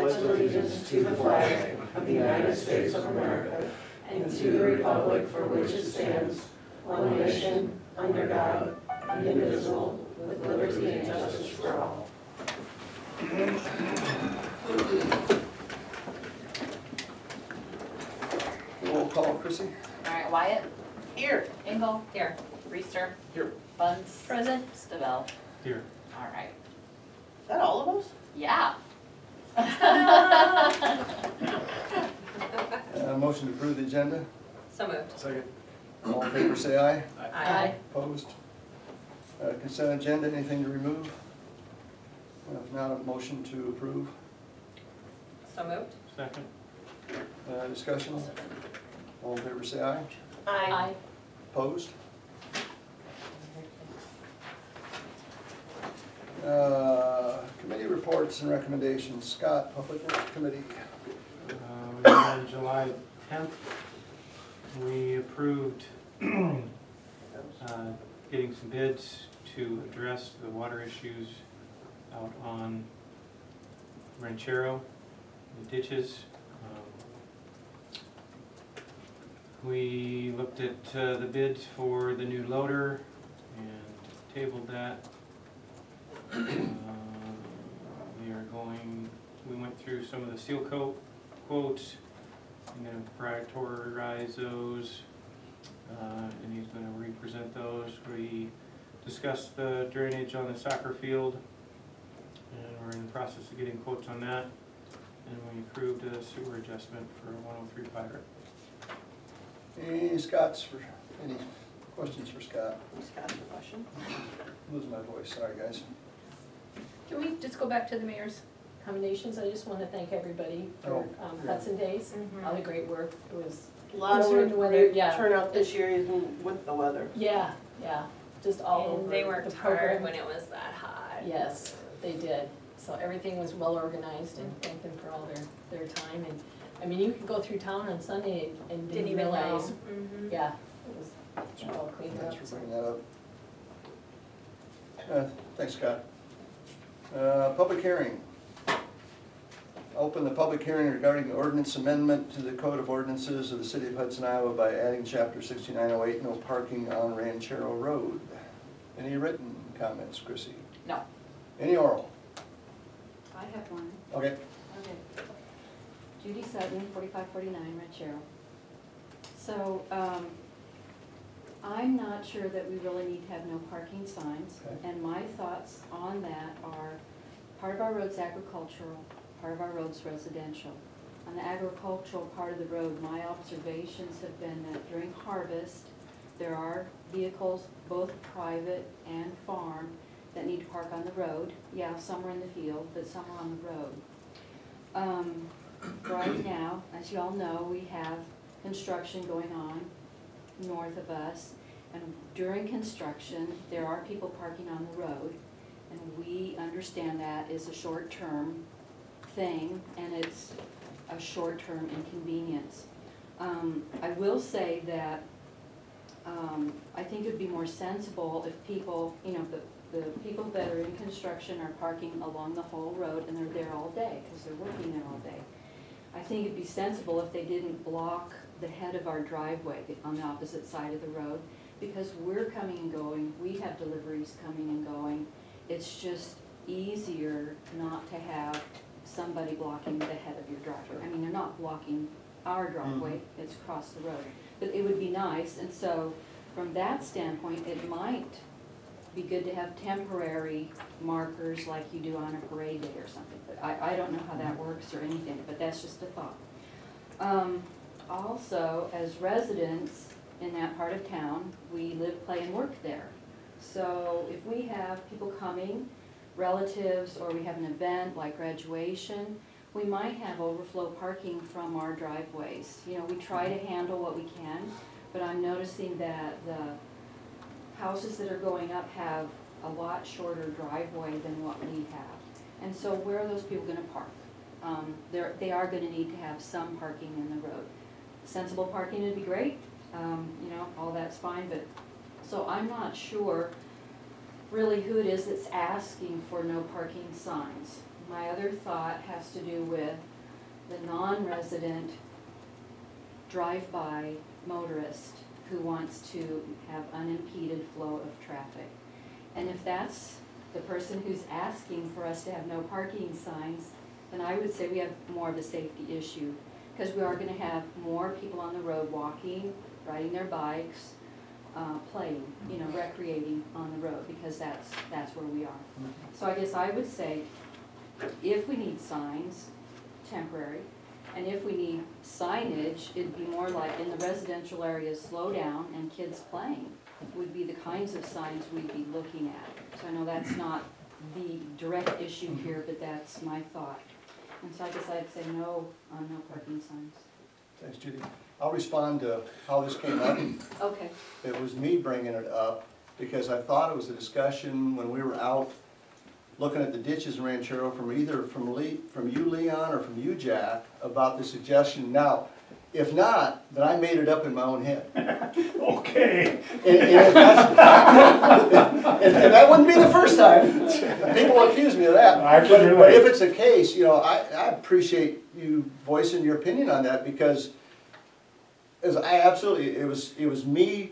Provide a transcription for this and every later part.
pledge allegiance to the flag of the United States of America and to the republic for which it stands, one nation, under God, indivisible, with liberty and justice for all. Roll call, Chrissy. All right, Wyatt. Here. Engel. Here. Reister. Here. Bunce. Present. Stabell. Here. All right. Is that all of us? Yeah. Motion to approve the agenda. So moved. Second. All in favor say aye. Aye. Opposed? Consent agenda, anything to remove? If not, a motion to approve. So moved. Second. Discussion. All in favor say aye. Aye. Opposed? Committee reports and recommendations. Scott, Public Works Committee. On July 10th, we approved getting some bids to address the water issues out on Ranchero, the ditches. We looked at the bids for the new loader and tabled that. We went through some of the seal coat quotes and then prioritize those, and he's going to represent those. We discussed the drainage on the soccer field, and we're in the process of getting quotes on that. And we approved a sewer adjustment for 103 Pirate. Any questions for Scott? Scott's a question. Losing my voice, sorry guys. Can we just go back to the mayor's commendations? I just want to thank everybody for yeah. Hudson Days, all the great work. It was A lot of considering the weather, yeah. turnout this year even with the weather. Yeah, just all over. And they worked the hard program. when it was that hot. Yes, they did. So everything was well organized, and thank them for all their time. And I mean, you could go through town on Sunday and didn't even realize. know. Mm-hmm. Yeah, it was all cleaned up. Thanks for bringing that up. Thanks, Scott. Public hearing. Open the public hearing regarding the ordinance amendment to the Code of Ordinances of the City of Hudson, Iowa by adding Chapter 6908, no parking on Ranchero Road. Any written comments, Chrissy? No. Any oral? I have one. Okay. Okay. Judy Sutton, 4549 Ranchero. So, I'm not sure that we really need to have no parking signs. Okay. And my thoughts on that are, part of our road's agricultural, part of our road's residential. On the agricultural part of the road, my observations have been that during harvest, there are vehicles, both private and farm, that need to park on the road. Yeah, some are in the field, but some are on the road. Right now, as you all know, we have construction going on north of us, and during construction, there are people parking on the road, and we understand that is a short-term thing, and it's a short-term inconvenience. I will say that I think it would be more sensible if people, you know, the people that are in construction are parking along the whole road and they're there all day because they're working there all day. I think it'd be sensible if they didn't block the head of our driveway on the opposite side of the road, because we're coming and going, we have deliveries coming and going. It's just easier not to have somebody blocking the head of your driveway. I mean, they're not blocking our driveway, it's across the road. But it would be nice, and so from that standpoint, it might be good to have temporary markers like you do on a parade day or something. But I don't know how that works or anything, but that's just a thought. Also, as residents in that part of town, we live, play, and work there. So if we have people coming, relatives, or we have an event like graduation, we might have overflow parking from our driveways. You know, we try to handle what we can, but I'm noticing that the houses that are going up have a lot shorter driveway than what we have. And so where are those people gonna park? They are gonna need to have some parking in the road. Sensible parking would be great, you know, all that's fine, but, so I'm not sure really who it is that's asking for no parking signs. my other thought has to do with the non-resident drive-by motorist who wants to have unimpeded flow of traffic. And if that's the person who's asking for us to have no parking signs, then I would say we have more of a safety issue, because we are gonna have more people on the road walking, riding their bikes, playing, you know, recreating on the road, because that's where we are. So I guess I would say, if we need signs, temporary, and if we need signage, it'd be more like in the residential areas, slow down and kids playing would be the kinds of signs we'd be looking at. So I know that's not the direct issue here, but that's my thought. And so I guess I'd say no on no parking signs. Thanks, Judy. I'll respond to how this came up. Okay. It was me bringing it up because I thought it was a discussion when we were out looking at the ditches in Ranchero from either from you, Leon, or from you, Jack, about the suggestion. Now, if not, then I made it up in my own head. Okay. And that wouldn't be the first time. People accuse me of that. But if it's the case, you know, I appreciate you voicing your opinion on that, because it was me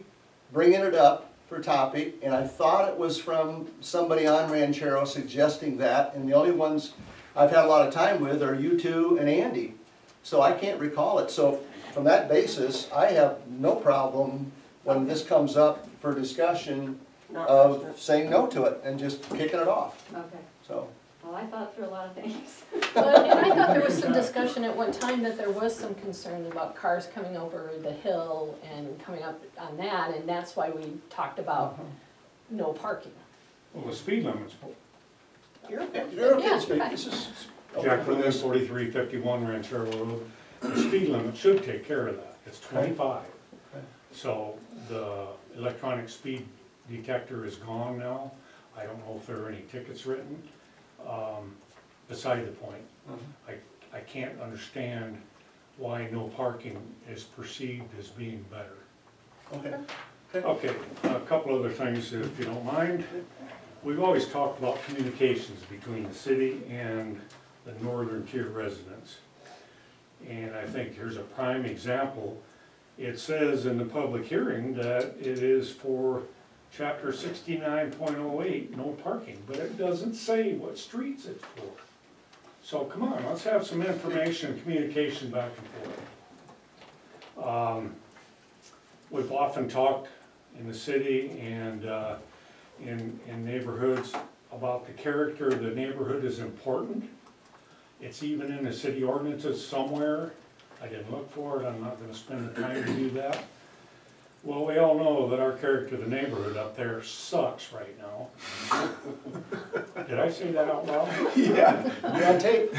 bringing it up for topic, and I thought it was from somebody on Ranchero suggesting that, and the only ones I've had a lot of time with are you two and Andy. So I can't recall it. So from that basis, I have no problem when this comes up for discussion of saying no to it and just kicking it off. Okay. So. Well, I thought through a lot of things. Well, and I thought there was some discussion at one time that there was some concern about cars coming over the hill and coming up on that, and that's why we talked about no parking. Well, the speed limit's, You're okay, Yeah, Steve. fine. This is. Jack Lewis, 4351 Ranchero Road, the speed limit should take care of that. It's 25. Okay. So the electronic speed detector is gone now. I don't know if there are any tickets written. Beside the point, I can't understand why no parking is perceived as being better. Okay. Okay, a couple other things if you don't mind. We've always talked about communications between the city and the northern tier residents. And I think here's a prime example. It says in the public hearing that it is for chapter 69.08, no parking, but it doesn't say what streets it's for. So come on, let's have some information, communication back and forth. We've often talked in the city and in neighborhoods about the character of the neighborhood is important. It's even in the city ordinances somewhere. I didn't look for it, I'm not gonna spend the time to do that. Well, we all know that our character of the neighborhood up there sucks right now. Did I say that out loud? Yeah, you're on tape.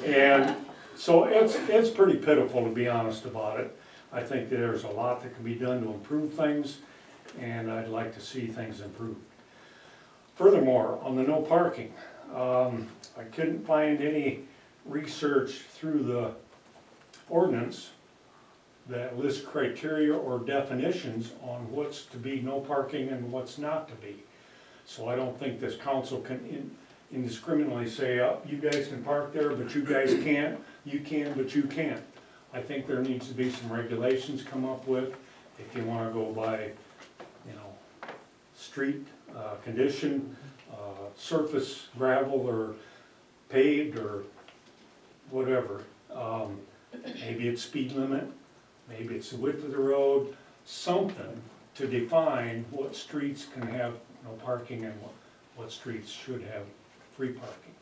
And so it's pretty pitiful, to be honest about it. I think there's a lot that can be done to improve things, and I'd like to see things improved. Furthermore, on the no parking, I couldn't find any research through the ordinance that lists criteria or definitions on what's to be no parking and what's not to be. So I don't think this council can indiscriminately say, oh, you guys can park there, but you guys can't. You can, but you can't. I think there needs to be some regulations come up with if you want to go by, you know, street condition, surface gravel or paved or whatever. Maybe it's speed limit. Maybe it's the width of the road, something to define what streets can have no parking and what streets should have free parking.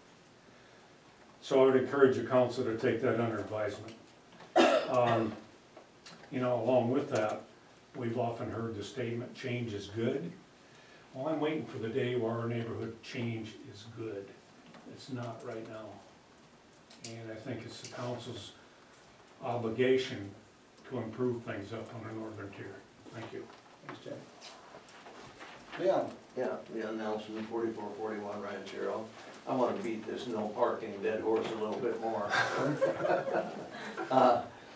So I would encourage the council to take that under advisement. You know, along with that, we've often heard the statement, change is good. Well, I'm waiting for the day where our neighborhood change is good. It's not right now. And I think it's the council's obligation to improve things up on the northern tier. Thank you. Thanks, Jack. Leon? Yeah, Leon Nelson, 4441 Ranchero. I want to beat this no parking dead horse a little bit more.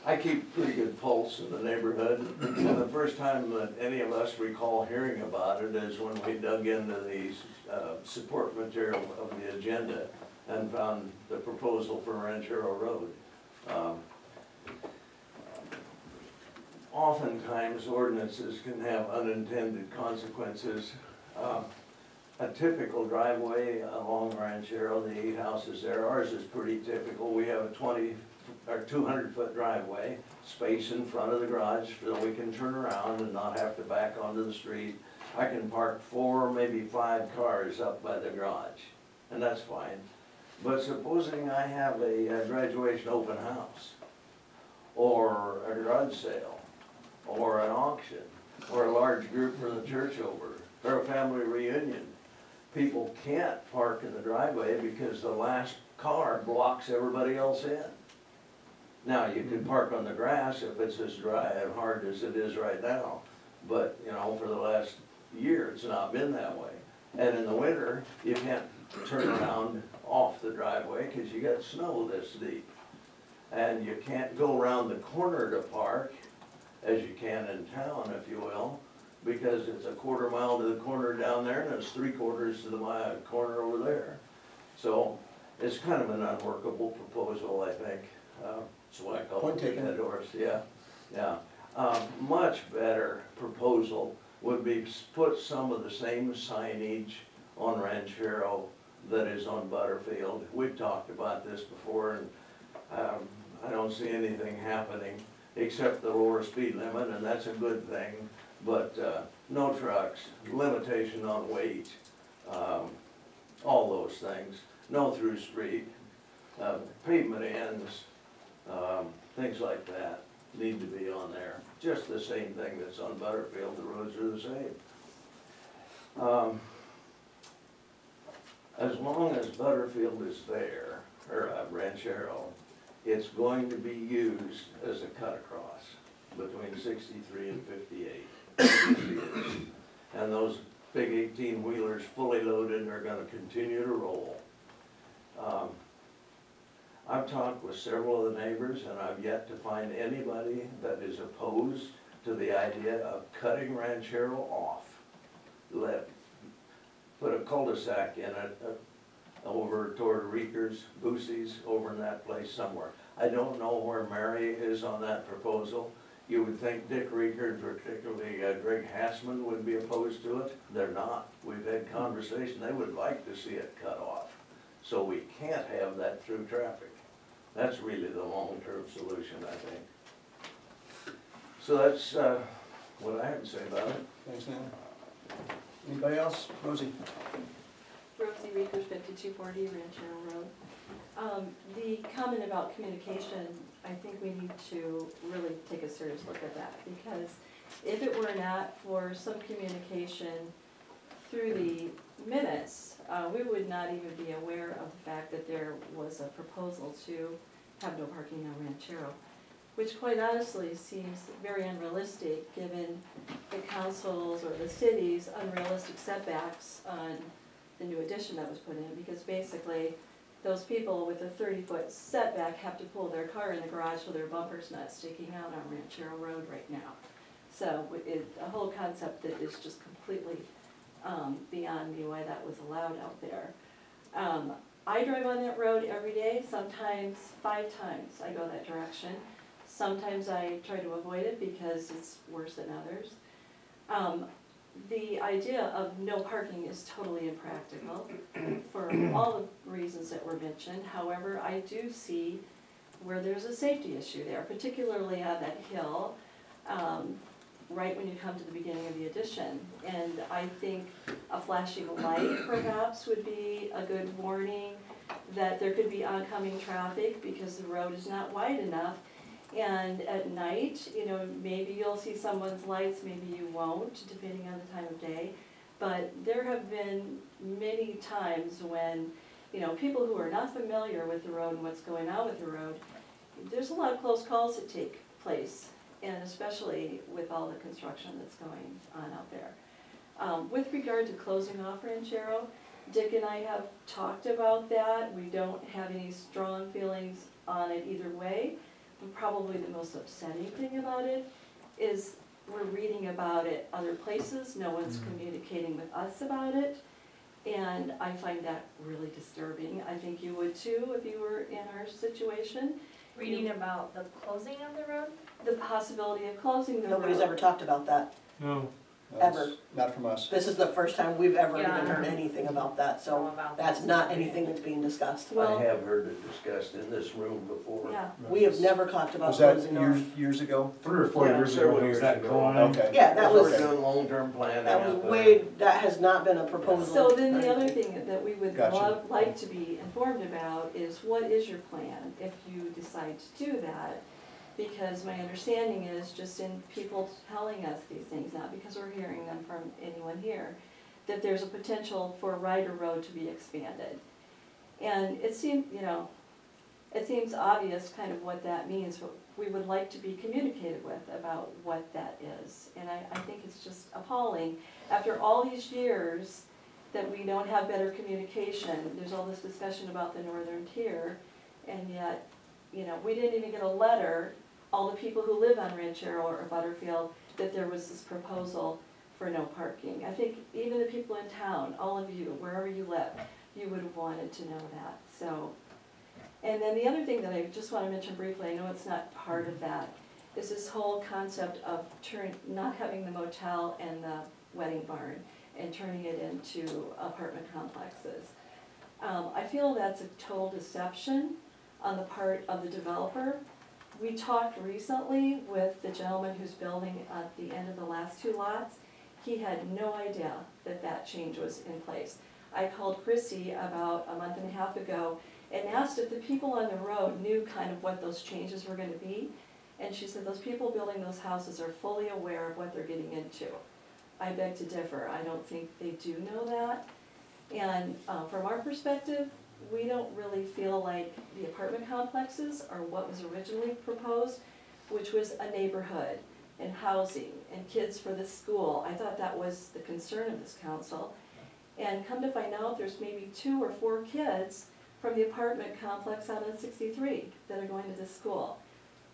I keep pretty good pulse in the neighborhood. And the first time that any of us recall hearing about it is when we dug into the support material of the agenda and found the proposal for Ranchero Road. Oftentimes ordinances can have unintended consequences. A typical driveway along Ranchero, the 8 houses there, ours is pretty typical. We have a 200-foot driveway, space in front of the garage so we can turn around and not have to back onto the street. I can park 4, maybe 5 cars up by the garage, and that's fine. But supposing I have a graduation open house, or a garage sale, or an auction, or a large group for the church over, or a family reunion, people can't park in the driveway because the last car blocks everybody else in. Now, you can park on the grass if it's as dry and hard as it is right now, but, you know, for the last year, it's not been that way. And in the winter, you can't turn around off the driveway because you got snow this deep. And you can't go around the corner to park, as you can in town, if you will, because it's a 1/4 mile to the corner down there and it's 3/4 to the corner over there. So it's kind of an unworkable proposal, I think. That's why I call Point it taken. dead horse, yeah, yeah. Much better proposal would be put some of the same signage on Ranchero that is on Butterfield. We've talked about this before, and I don't see anything happening except the lower speed limit, and that's a good thing. But no trucks, limitation on weight, all those things. No through street, pavement ends, things like that need to be on there. Just the same thing that's on Butterfield, the roads are the same. As long as Butterfield is there, or Ranchero, it's going to be used as a cut across between 63 and 58. And those big 18-wheelers fully loaded are gonna continue to roll. I've talked with several of the neighbors, and I've yet to find anybody that is opposed to the idea of cutting Ranchero off. Put a cul-de-sac in it, over toward Reekers, Boosie's, over in that place somewhere. I don't know where Mary is on that proposal. You would think Dick Reeker, particularly Greg Hassman, would be opposed to it. They're not. We've had conversation. They would like to see it cut off. So we can't have that through traffic. That's really the long-term solution, I think. So that's what I have to say about it. Thanks, Nan. Anybody else? Rosie? Rosie Reekers, 5240 Ranchero Road. The comment about communication, I think we need to really take a serious look at that, because if it were not for some communication through the minutes, we would not even be aware of the fact that there was a proposal to have no parking on Ranchero, which quite honestly seems very unrealistic given the council's or the city's unrealistic setbacks on the new addition that was put in, because basically those people with a 30-foot setback have to pull their car in the garage so their bumper's not sticking out on Ranchero Road right now. So a whole concept that is just completely beyond me why that was allowed out there. I drive on that road every day, sometimes 5 times I go that direction. Sometimes I try to avoid it because it's worse than others. The idea of no parking is totally impractical for all the reasons that were mentioned. However, I do see where there's a safety issue there, particularly on that hill, right when you come to the beginning of the addition. And I think a flashing light perhaps would be a good warning that there could be oncoming traffic because the road is not wide enough. And at night, you know, maybe you'll see someone's lights, maybe you won't, depending on the time of day. But there have been many times when, you know, people who are not familiar with the road and what's going on with the road, there's a lot of close calls that take place, and especially with all the construction that's going on out there. With regard to closing off Ranchero, Dick and I have talked about that. We don't have any strong feelings on it either way. Probably the most upsetting thing about it is we're reading about it other places, no one's communicating with us about it, And I find that really disturbing. I think you would too if you were in our situation. Reading about the closing of the road? The possibility of closing the road. Nobody's ever talked about that. No, Ever. Not from us. This is the first time we've ever even Yeah. heard anything about that, Know so about that's that. not anything that's being discussed. Well- I have heard it discussed in this room before. Yeah, We have never talked about Was that closing years, off. years ago? 3 or 4 Yeah, years ago, several there was years that ago. drawing. Okay. Yeah, that We're was, doing long-term planning that out was there. way, that has not been a proposal. so then or the other anything. thing that we would Gotcha. like to be informed about is what is your plan if you decide to do that? Because my understanding is, just in people telling us these things, not because we're hearing them from anyone here, that there's a potential for Ryder Road to be expanded. And it seems, it seems obvious kind of what that means, but we would like to be communicated with about what that is. And I think it's just appalling, after all these years, that we don't have better communication. There's all this discussion about the northern tier, and yet, we didn't even get a letter, all the people who live on Ranchero or Butterfield, that there was this proposal for no parking. I think even the people in town, all of you, wherever you live, you would have wanted to know that, so. And then the other thing that I just want to mention briefly, I know it's not part of that, is this whole concept of not having the motel and the wedding barn and turning it into apartment complexes. I feel that's a total deception on the part of the developer. We talked recently with the gentleman who's building at the end of the last 2 lots. He had no idea that that change was in place. I called Chrissy about a month and a half ago and asked if the people on the road knew kind of what those changes were gonna be. And she said those people building those houses are fully aware of what they're getting into. I beg to differ. I don't think they do know that. And from our perspective, we don't really feel like the apartment complexes are what was originally proposed, which was a neighborhood and housing and kids for the school. I thought that was the concern of this council. And come to find out, there's maybe 2 or 4 kids from the apartment complex out on 63 that are going to this school.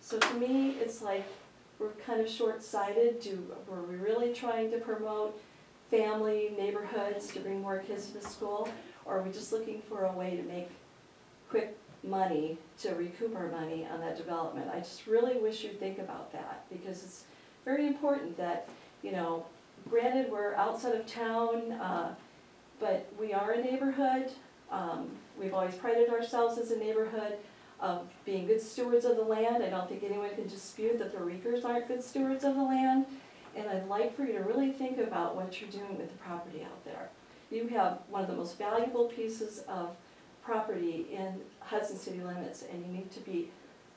So to me, it's like we're kind of short-sighted. Were we really trying to promote family neighborhoods to bring more kids to the school? Or are we just looking for a way to make quick money, to recoup our money on that development? I just really wish you'd think about that, because it's very important that, granted, we're outside of town, but we are a neighborhood. We've always prided ourselves as a neighborhood of being good stewards of the land. I don't think anyone can dispute that the Reekers aren't good stewards of the land. And I'd like for you to really think about what you're doing with the property out there. You have one of the most valuable pieces of property in Hudson city limits, and you need to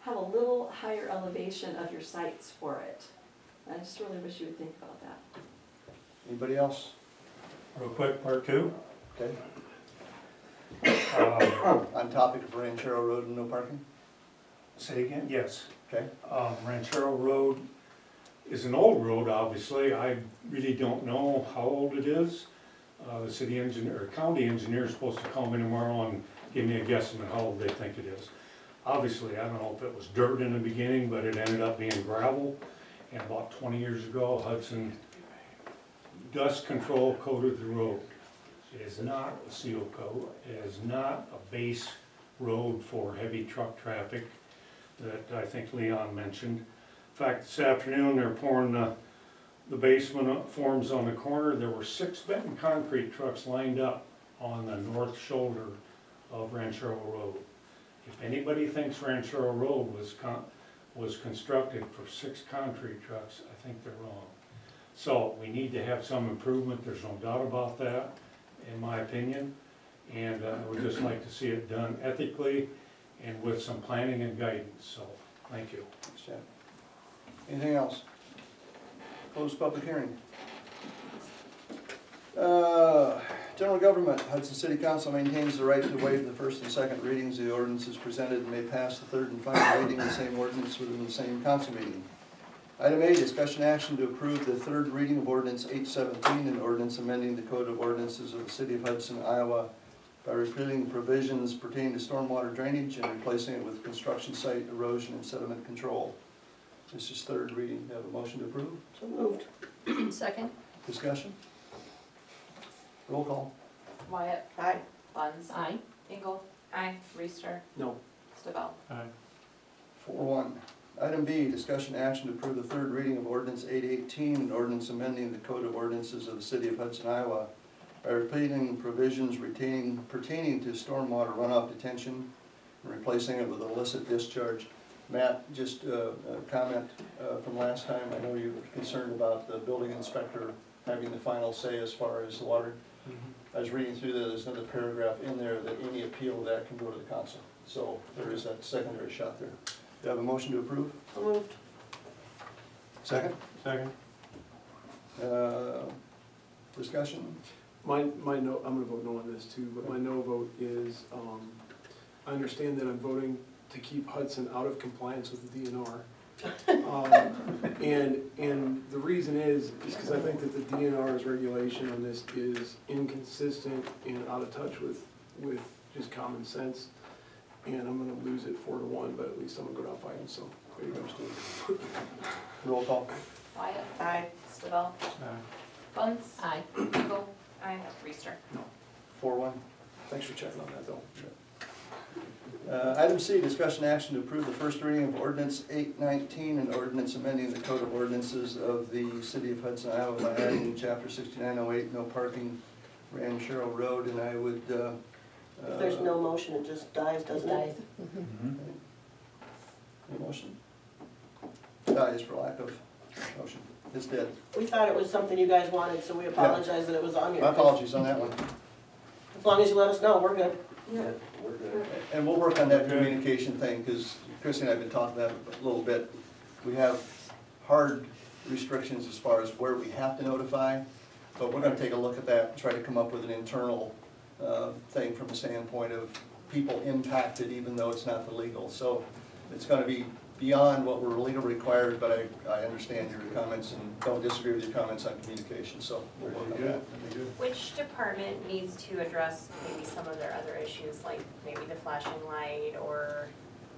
have a little higher elevation of your sights for it. And I just really wish you would think about that. Anybody else? Real quick, part 2. Okay. Um, On topic of Ranchero Road and no parking? Say again? Yes. Okay. Ranchero Road is an old road, obviously. I really don't know how old it is. The city engineer, or county engineer is supposed to call me tomorrow and give me a guesstimate how old they think it is. Obviously, I don't know if it was dirt in the beginning, but it ended up being gravel. And about 20 years ago, Hudson dust control coated the road. It is not a seal coat. It is not a base road for heavy truck traffic that I think Leon mentioned. In fact, this afternoon, they're pouring the basement forms on the corner. There were 6 Benton concrete trucks lined up on the north shoulder of Ranchero Road. If anybody thinks Ranchero Road was constructed for 6 concrete trucks, I think they're wrong. So we need to have some improvement. There's no doubt about that, in my opinion. And I would just like to see it done ethically and with some planning and guidance. So, thank you. Thanks, Chad. Anything else? Closed public hearing. General government, Hudson City Council maintains the right to waive the first and second readings of the ordinances presented and may pass the third and final reading of the same ordinance within the same council meeting. Item A, discussion action to approve the third reading of ordinance 817, an ordinance amending the code of ordinances of the city of Hudson, Iowa by repealing provisions pertaining to stormwater drainage and replacing it with construction site erosion and sediment control. This is third reading. Do you have a motion to approve? So moved. Second? Discussion? Roll call. Wyatt. Aye. Buns. Aye. Engel. Aye. Reister. No. Stabel. Aye. 4-1. Item B, discussion action to approve the third reading of ordinance 818, an ordinance amending the code of ordinances of the city of Hudson, Iowa by repealing provisions pertaining to stormwater runoff detention and replacing it with illicit discharge. Matt, just a comment from last time. I know you were concerned about the building inspector having the final say as far as the water. I was reading through there's another paragraph in there that any appeal of that can go to the council. So there is that secondary shot there. Do you have a motion to approve? So moved. Second? Second. Discussion? My no, I'm gonna vote no on this too, but my no vote is, I understand that I'm voting to keep Hudson out of compliance with the DNR. And the reason is because I think that the DNR's regulation on this is inconsistent and out of touch with just common sense. And I'm gonna lose it 4-1, but at least I'm gonna go down fighting, so there you go. Roll call. Wyatt. Aye. Stabel. Aye. Buns. Aye. Engel. Aye. Reister. 4-1. Thanks for checking on that though. Item C, discussion action to approve the first reading of ordinance 819, an ordinance amending the code of ordinances of the city of Hudson, Iowa by adding chapter 6908, no parking, Ranchero Road, and I would. If there's no motion, it just dies, doesn't it? Any motion? Dies for lack of motion. It's dead. We thought it was something you guys wanted, so we apologize that it was on here. My apologies on that one. As long as you let us know, we're good. Yeah, we're good. And we'll work on that communication thing, because Chrissy and I have been talking about it a little bit. We have hard restrictions as far as where we have to notify, but we're gonna take a look at that and try to come up with an internal thing from the standpoint of people impacted, even though it's not the legal. So it's gonna be beyond what we're legally required, but I understand your comments and don't disagree with your comments on communication, so we'll work on that. Which department needs to address maybe some of their other issues, like maybe the flashing light or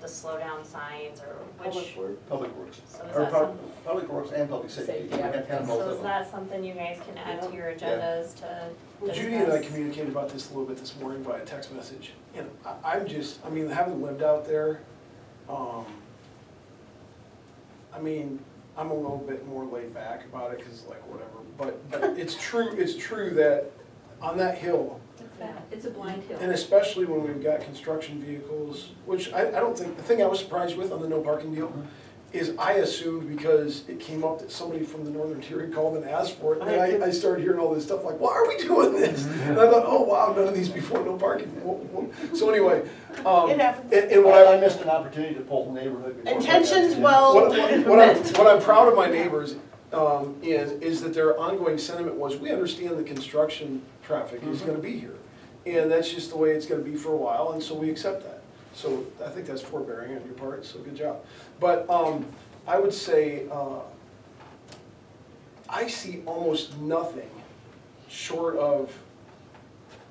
the slow down signs, or which? Public Works. So is Or that some, Public Works and Public Safety. Safety, We yeah. got kind of both so of is them. that something you guys can add to your agendas to Well, discuss? Judy and I communicated about this a little bit this morning via text message, and I'm just, I mean, having lived out there, I mean, I'm a little bit more laid back about it, cause like whatever, but it's true that on that hill, It's a blind hill. and especially when we've got construction vehicles, which I don't think, the thing I was surprised with on the no parking deal is I assumed because it came up that somebody from the Northern Tier called and asked for it, and I started hearing all this stuff like, why are we doing this? And I thought, oh wow, none of these before, no parking. So anyway, It happens. and what I missed an opportunity to pull the neighborhood. before we got Intentions to- well meant. what I'm proud of my neighbors is that their ongoing sentiment was, we understand the construction traffic is gonna be here. And that's just the way it's gonna be for a while, and so we accept that. So I think that's forbearing on your part, so good job. But I would say, I see almost nothing short of,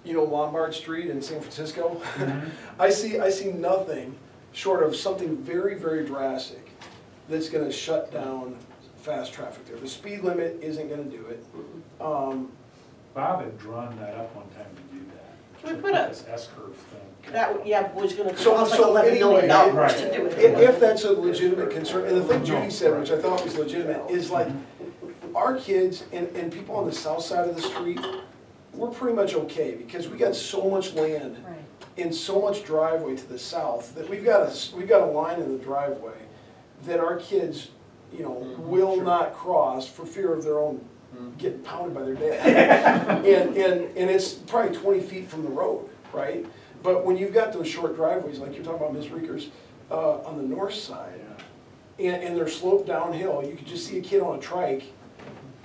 Lombard Street in San Francisco. I see nothing short of something very, very drastic that's gonna shut down fast traffic there. The speed limit isn't gonna do it. Bob had drawn that up one time to do that. Can we put a- This S-curve thing. That, yeah, was gonna So- cost like so $11 million anyway, to do it. If that's a legitimate concern, and the thing Judy said, which I thought was legitimate, is like, our kids and people on the south side of the street, we're pretty much okay, because we got so much land Right. and so much driveway to the south, that we've got a line in the driveway that our kids, will not cross for fear of their own getting pounded by their dad. And it's probably 20 feet from the road, right? But when you've got those short driveways, like you're talking about Ms. Reekers, on the north side, and they're sloped downhill, you could just see a kid on a trike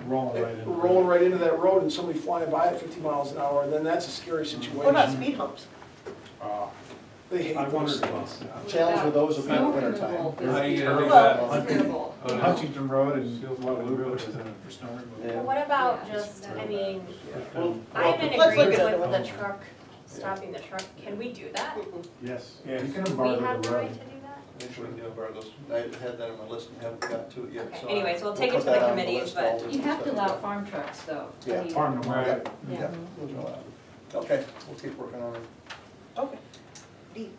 rolling right into that road and somebody flying by at 50 miles an hour, and then that's a scary situation. What about speed humps? They hate those things. Challenge with those will be in the winter time. Snow How you removal gonna is do that? terrible. Huntington Road and Seal Guadalupe Road. is for snow removal. Well, what about just, I mean, Well, I'm in let's look agreement at it. with the truck, stopping the truck, can we do that? Yes, Yeah. you can Do we embargo have the the right road. to do that? Actually, embargoes. I had that on my list and haven't got to it yet, Okay, so. anyways, we'll take it put to the that on committees, list. but- All You have to allow stuff. farm trucks though. Yeah. Farm to market. Yeah. Yeah. We'll go out. Okay, we'll keep working on it. Okay. D.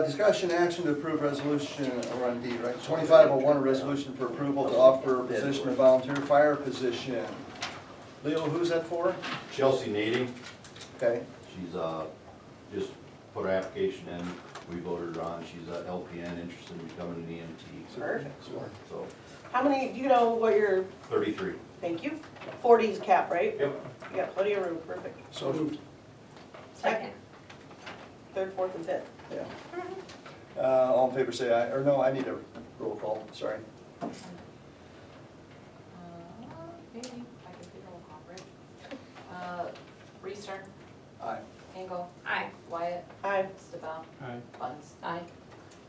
Discussion action to approve resolution, we're on D, right? 2501, a resolution for approval to offer a position of volunteer fire position. Leo, who's that for? Chelsea Nading, Okay, she's just put her application in, we voted her on, she's a LPN interested in becoming an EMT. Perfect. So, How many, do you know what your, 33. thank you, 40's cap, right? Yep. You got plenty of room, perfect. So moved. Second. Third, fourth, and fifth. yeah. All in favor say aye, or no, I need a roll call, sorry. Maybe, I could do roll call, right? Reister, Aye. Engel, Aye. Wyatt, Aye. Stabell, Aye. Buns. Aye.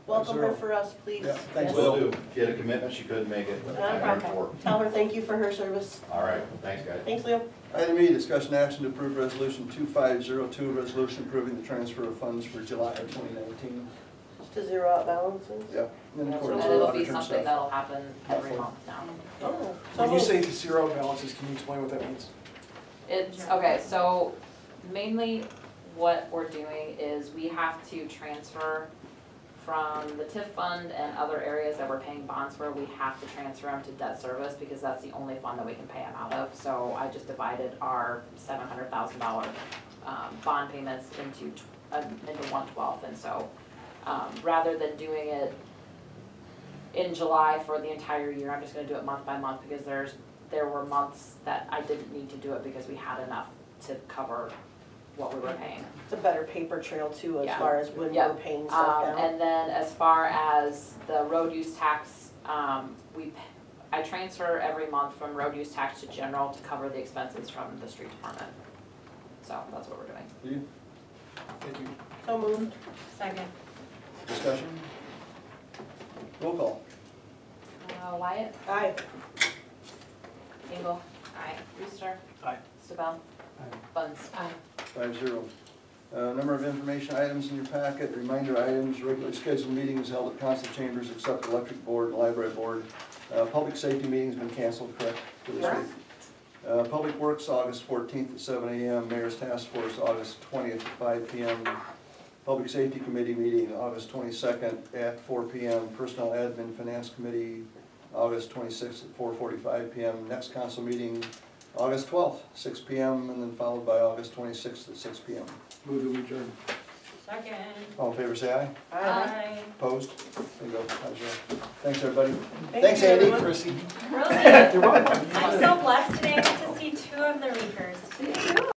Welcome her Zero. for us, please. Yeah, thanks, Yes. Will Leo. do. She had a commitment, she couldn't make it, but I heard for Tell her thank you for her service. All right, thanks, guys. Thanks, Leo. Item E, discussion action to approve resolution 2502, resolution approving the transfer of funds for July of 2019. Just to zero out balances. Yep. In And accordance with it'll be auditor something stuff. that'll happen every month now. Oh. When you so say zero balances, can you explain what that means? It's, okay, so mainly what we're doing is we have to transfer from the TIF fund and other areas that we're paying bonds for, we have to transfer them to debt service because that's the only fund that we can pay them out of. So I just divided our $700,000 bond payments into 1/12, and so rather than doing it in July for the entire year, I'm just gonna do it month by month because there were months that I didn't need to do it because we had enough to cover what we were paying. it's a better paper trail too, as Yeah. far as when Yeah. we're paying stuff down. And then as far as the road use tax, I transfer every month from road use tax to general to cover the expenses from the street department. So that's what we're doing. You? Thank you. So moved. Second. Discussion? Roll call. Wyatt, Aye. Engel, Aye. Reister. Aye. Stabell. Aye. Buns. Aye. 5-0. Number of information items in your packet, reminder items, regularly scheduled meetings held at council chambers except electric board and library board. Public safety meeting's been canceled, correct, for this week? Public Works, August 14th at 7 a.m., Mayor's Task Force, August 20th at 5 p.m., Public Safety Committee meeting, August 22nd at 4 p.m., Personnel Admin Finance Committee, August 26th at 4:45 p.m., next council meeting, August 12th, 6 p.m., and then followed by August 26th at 6 p.m. Move to adjourn. Second. All in favor, say aye. Aye. Opposed? There you go. 5-0. Thanks, everybody. Thank Thanks, you, Andy. everyone. Chrissy. Rosie, I'm so blessed today to see two of the reapers.